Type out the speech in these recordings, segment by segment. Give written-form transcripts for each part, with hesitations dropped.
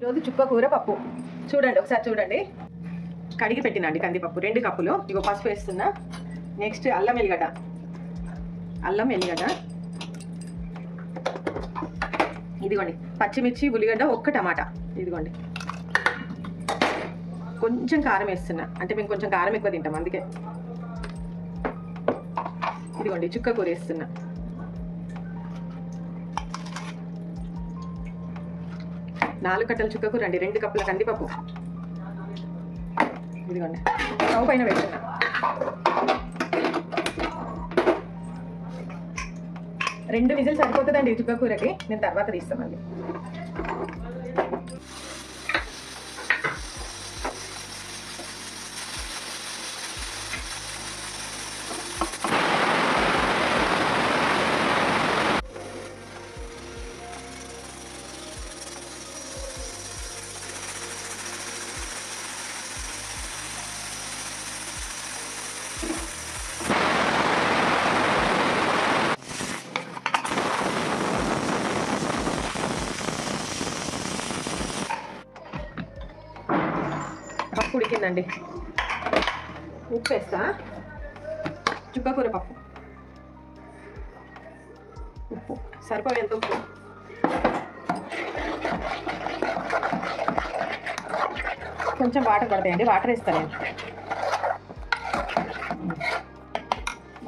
ఈరోజు చుక్క కూర పప్పు చూడండి, ఒకసారి చూడండి. కడిగి పెట్టినండి కందిపప్పు 2 కప్పులు. ఇగో పసుపు వేస్తున్నా. నెక్స్ట్ అల్లం ఎల్లిగడ్డ ఇదిగోండి. పచ్చిమిర్చి, ఉల్లిగడ్డ, 1 టమాటా ఇదిగోండి. కొంచెం కారం వేస్తున్నా, అంటే మేము కొంచెం కారం ఎక్కువ తింటాం అందుకే. ఇదిగోండి చుక్క కూర వేస్తున్నా. నాలుగు కట్టల చుక్క కూర అండి, 2 కప్పుల కందిపప్పు. ఇదిగోండి స్టవ్ పైన వేస్తున్నా. రెండు విజిల్ సరిపోతుందండి చుక్క కూరకి. నేను తర్వాత తీస్తామండి. పప్పు ఉడికిందండి. ఉప్పు వేస్తా. చుక్కకూర పప్పు ఉప్పు సరిపోయేంత ఉప్పు. కొంచెం వాటర్ పడతాయండి, వాటర్ వేస్తాను నేను.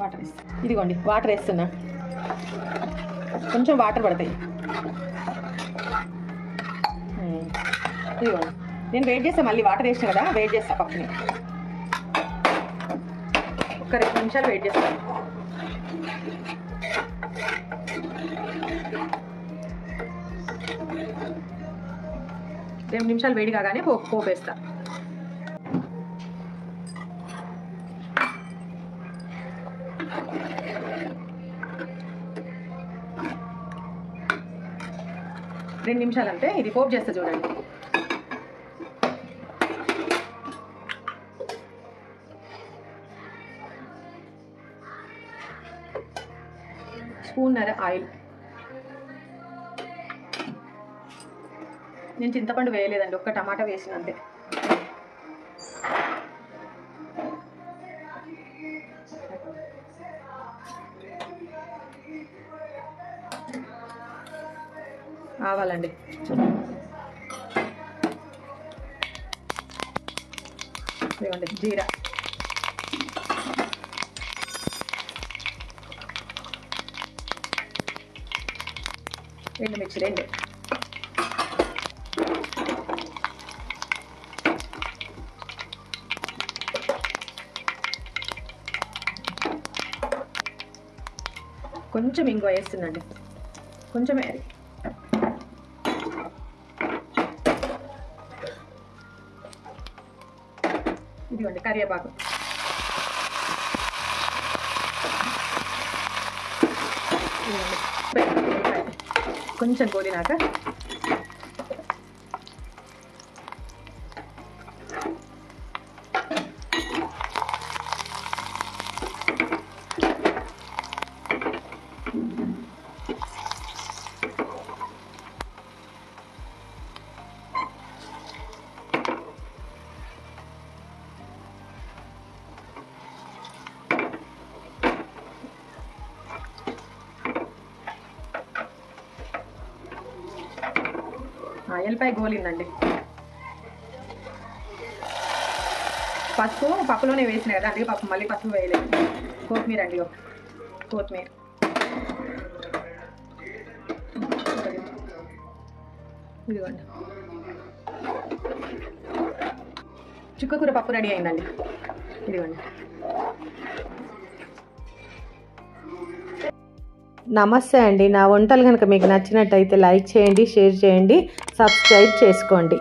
వాటర్ వేస్తాను. ఇదిగోండి వాటర్ వేస్తున్నా. కొంచెం వాటర్ పడతాయి. ఇదిగోండి. నేను వెయిట్ చేస్తాను, మళ్ళీ వాటర్ వేసిన కదా వెయిట్ చేస్తాను. పప్పుని ఒక 2 నిమిషాలు వెయిట్ చేస్తాను. రెండు నిమిషాలు వేడి కాగానే పోపు వేస్తా. రెండు నిమిషాలు అంటే ఇది పోపు చేస్తా చూడండి. స్పూన్నర ఆయిల్. నేను చింతపండు వేయలేదండి, 1 టమాటా వేసిన అంతే. ఆవాలండి. ఇదిగోండి జీరా. ఎండుమిర్చి 2. కొంచెం ఇంగువ వేస్తుందండి, కొంచెం వేయాలి. ఇదిగోండి కరివేపాకు. కొంచెం గోలినాక ఎల్లిపాయ గోలిందండి. పసుపు పప్పులోనే వేసిన కదా, అందుకే పప్పు మళ్ళీ పసుపు వేయలేదు. కొత్తిమీర అండి, కొత్తిమీర. ఇదిగోండి చుక్కకూర పప్పు రెడీ అయిందండి. ఇదిగోండి. నమస్తే అండి. నా వంటలు కనుక మీకు నచ్చినట్టయితే లైక్ చేయండి, షేర్ చేయండి, సబ్స్క్రైబ్ చేసుకోండి.